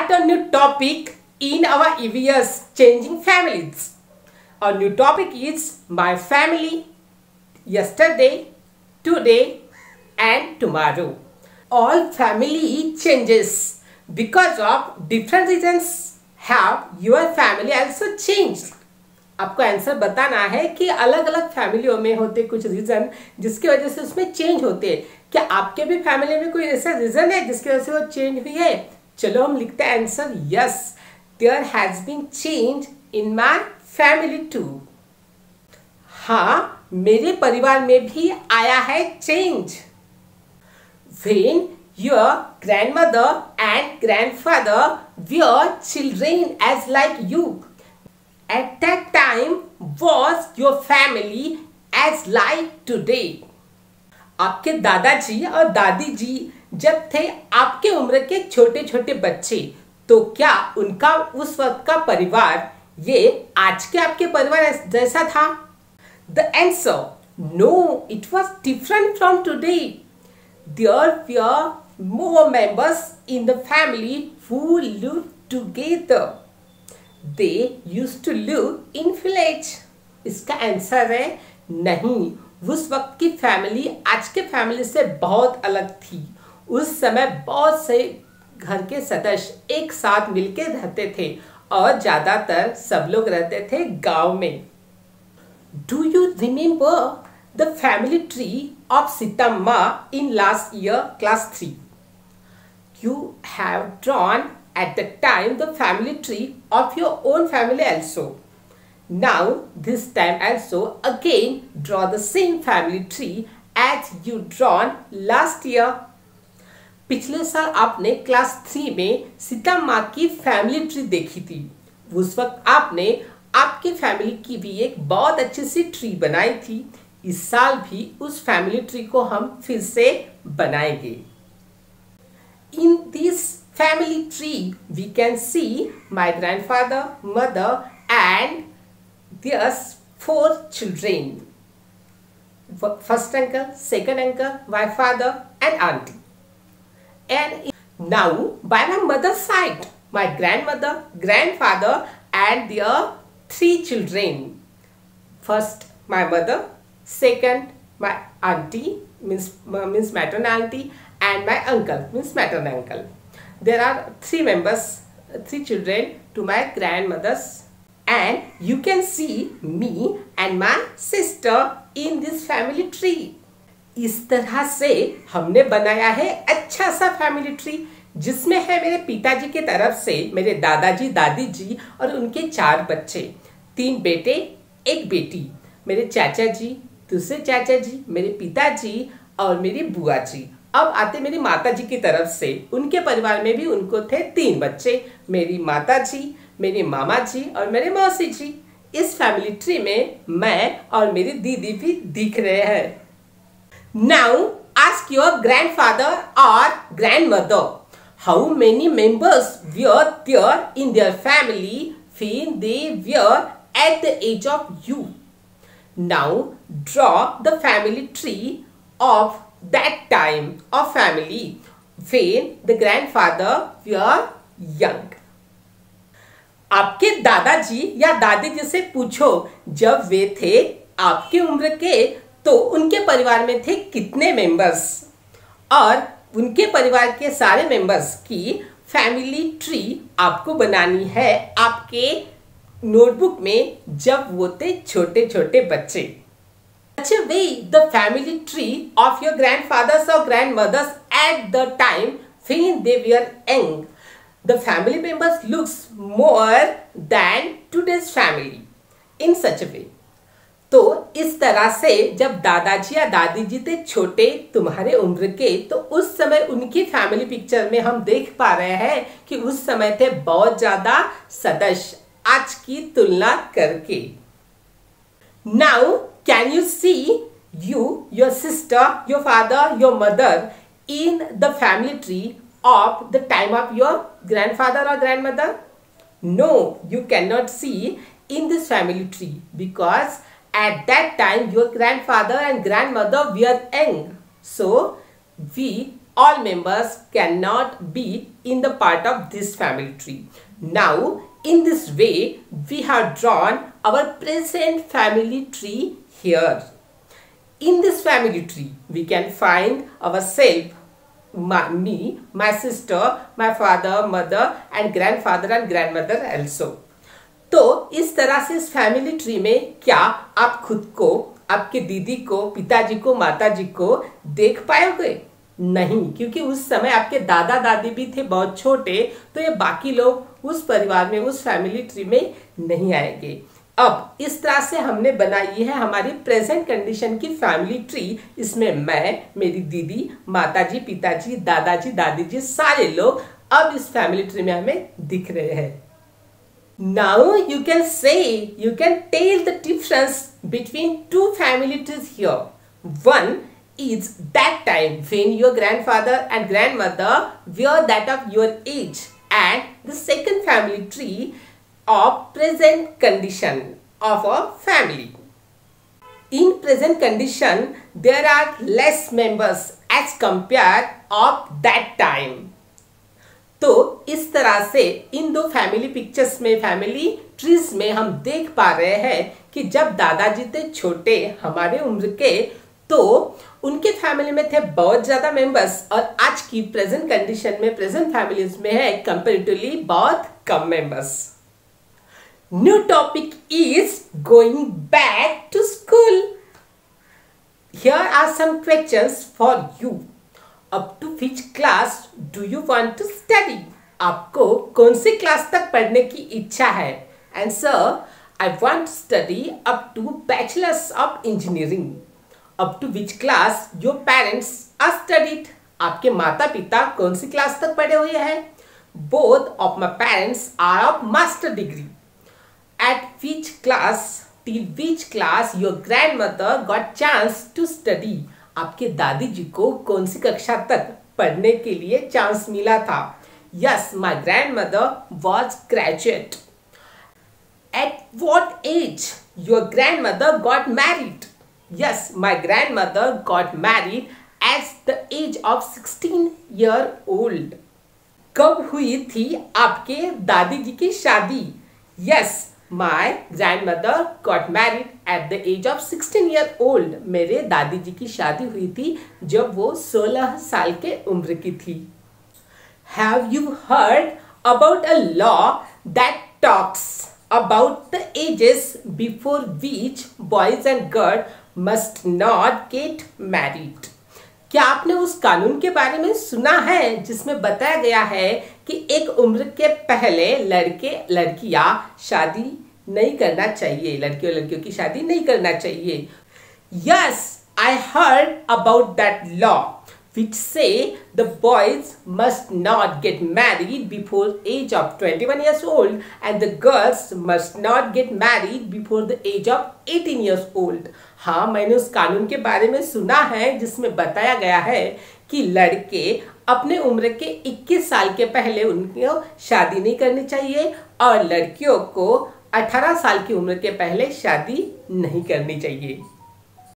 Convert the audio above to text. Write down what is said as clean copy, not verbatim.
start a new topic in our EVS Changing Families. Our new topic is my family, yesterday, today and tomorrow. All family changes because of different reasons. Have your family also changed? आपको answer बताना है कि अलग अलग फैमिलियों में होते कुछ reason जिसकी वजह से उसमें चेंज होते हैं. क्या आपके भी फैमिली में कोई ऐसा रीजन है जिसकी वजह से वो चेंज हुई है? चलो हम लिखते हैं answer. Yes, there has been change in my family too. हाँ, मेरे परिवार में भी आया है change. When your grandmother and grandfather were children as like you, at that time was your family as like today. आपके दादाजी और दादी जी जब थे आपके उम्र के छोटे छोटे बच्चे, तो क्या उनका उस वक्त का परिवार ये आज के आपके परिवार जैसा था? The answer, no, it was different from today. There were more members in the family who lived together. They used to live in village. इसका आंसर है नहीं. उस वक्त की फैमिली आज के फैमिली से बहुत अलग थी. उस समय बहुत से घर के सदस्य एक साथ मिलकर रहते थे और ज्यादातर सब लोग रहते थे गांव में. Do you remember the family tree of Sitamma in last year class 3? You have drawn at the time the family tree of your own family also. Now this time also again draw the same family tree as you drawn last year. पिछले साल आपने class 3 में सीताम्मा की family tree देखी थी. उस वक्त आपने आपकी फैमिली की भी एक बहुत अच्छी सी ट्री बनाई थी. इस साल भी उस फैमिली ट्री को हम फिर से बनाएंगे. In this family tree, we can see my grandfather, mother, and there's 4 children. First uncle, second uncle, my father, and auntie. And now, by my mother's side, my grandmother, grandfather, and their 3 children. First, my mother. Second, my auntie, means maternal auntie, and my uncle, means maternal uncle. There are 3 members, 3 children to my grandmother's, and you can see me and my sister in this family tree. इस तरह से हमने बनाया है अच्छा सा family tree जिसमें है मेरे पिताजी के तरफ से मेरे दादाजी, दादी जी और उनके 4 बच्चे, 3 बेटे, 1 बेटी, मेरे चाचा जी, दूसरे चाचा जी, मेरे पिताजी और मेरी बुआ जी. अब आते मेरी माता जी की तरफ से. उनके परिवार में भी उनको थे 3 बच्चे, मेरी माता जी, मेरे मामा जी और मेरे मौसी जी. इस फैमिली ट्री में मैं और मेरी दीदी भी दिख रहे हैं. नाउ आस्क योर ग्रैंडफादर और grandmother how many members were there in their family when they were at the age of you. Now draw the family tree of that time of family when the grandfather were young. आपके दादाजी या दादी जी से पूछो जब वे थे आपके उम्र के तो उनके परिवार में थे कितने मेंबर्स, और उनके परिवार के सारे मेंबर्स की फैमिली ट्री आपको बनानी है आपके नोटबुक में जब वो थे छोटे छोटे बच्चे. Such a way the family tree of your grandfathers or grandmothers at the time when they were young, the family members looks more than today's family in such a way. तो इस तरह से जब दादाजी या दादी जी थे छोटे तुम्हारे उम्र के तो उस समय उनकी फैमिली पिक्चर में हम देख पा रहे हैं कि उस समय थे बहुत ज्यादा सदस्य आज की तुलना करके. Now can you see you, your sister, your father, your mother in the family tree of the time of your grandfather or grandmother? No, you cannot see in this family tree because at that time your grandfather and grandmother were young. So we all members cannot be in the part of this family tree. Now, in this way, we have drawn our present family tree here. In this family tree, we can find ourselves, me, my sister, my father, mother, and grandfather and grandmother also. तो इस तरह से इस family tree में क्या आप खुद को, आपके दीदी को, पिताजी को, माताजी को देख पाओगे? नहीं, क्योंकि उस समय आपके दादा दादी भी थे बहुत छोटे, तो ये बाकी लोग उस परिवार में, उस फैमिली ट्री में नहीं आएंगे। अब इस तरह से हमने बनाई है हमारी प्रेजेंट कंडीशन की फैमिली ट्री। इसमें मैं, मेरी दीदी, माताजी, पिताजी, दादाजी, दादी जी, सारे लोग अब इस फैमिली ट्री में हमें दिख रहे हैं। Now you can say, you can tell the difference between two family trees here. One is that time when your grandfather and grandmother were that of your age, and the second family tree of present condition of a family. In present condition, there are less members as compared of that time. तो इस तरह से इन दो family pictures में, family trees में हम देख पा रहे हैं कि जब दादाजी थे छोटे, हमारे उम्र के, तो उनके फैमिली में थे बहुत ज्यादा मेंबर्स, और आज की प्रेजेंट कंडीशन में, प्रेजेंट फैमिलीज में है कंपैरेटिवली बहुत कम members. New topic is going back to school. Here are some questions for you. Up to which class do you want to study? आपको कौन सी क्लास तक पढ़ने की इच्छा है? Answer: I want to study up to Bachelor's of Engineering. Up to which class your parents are studied? आपके माता पिता कौन सी क्लास तक पढ़े हुए हैं? Both of my parents are of master degree. At which class, till which class your grandmother got chance to study? आपके दादी जी को कौन सी कक्षा तक पढ़ने के लिए चांस मिला था? Yes, my grandmother was graduate. At what age your grandmother got married? Yes, my grandmother got married at the age of 16-year-old. कब हुई थी आपके दादी जी की शादी? Yes, my grandmother got married at the age of 16-year-old. मेरे दादी जी की शादी हुई थी जब वो 16 साल के उम्र की थी। Have you heard about a law that talks about the ages before which boys and girls must not get married? क्या आपने उस कानून के बारे में सुना है जिसमें बताया गया है कि एक उम्र के पहले लड़के लड़कियां शादी नहीं करना चाहिए, लड़के और लड़कियों की शादी नहीं करना चाहिए? Yes, I heard about that law which say the boys must not get married before age of 21 years old and the girls must not get married before the age of 18 years old. हाँ, मैंने उस कानून के बारे में सुना है जिसमें बताया गया है कि लड़के अपने उम्र के 21 साल के पहले उनको शादी नहीं करनी चाहिए और लड़कियों को 18 साल की उम्र के पहले शादी नहीं करनी चाहिए।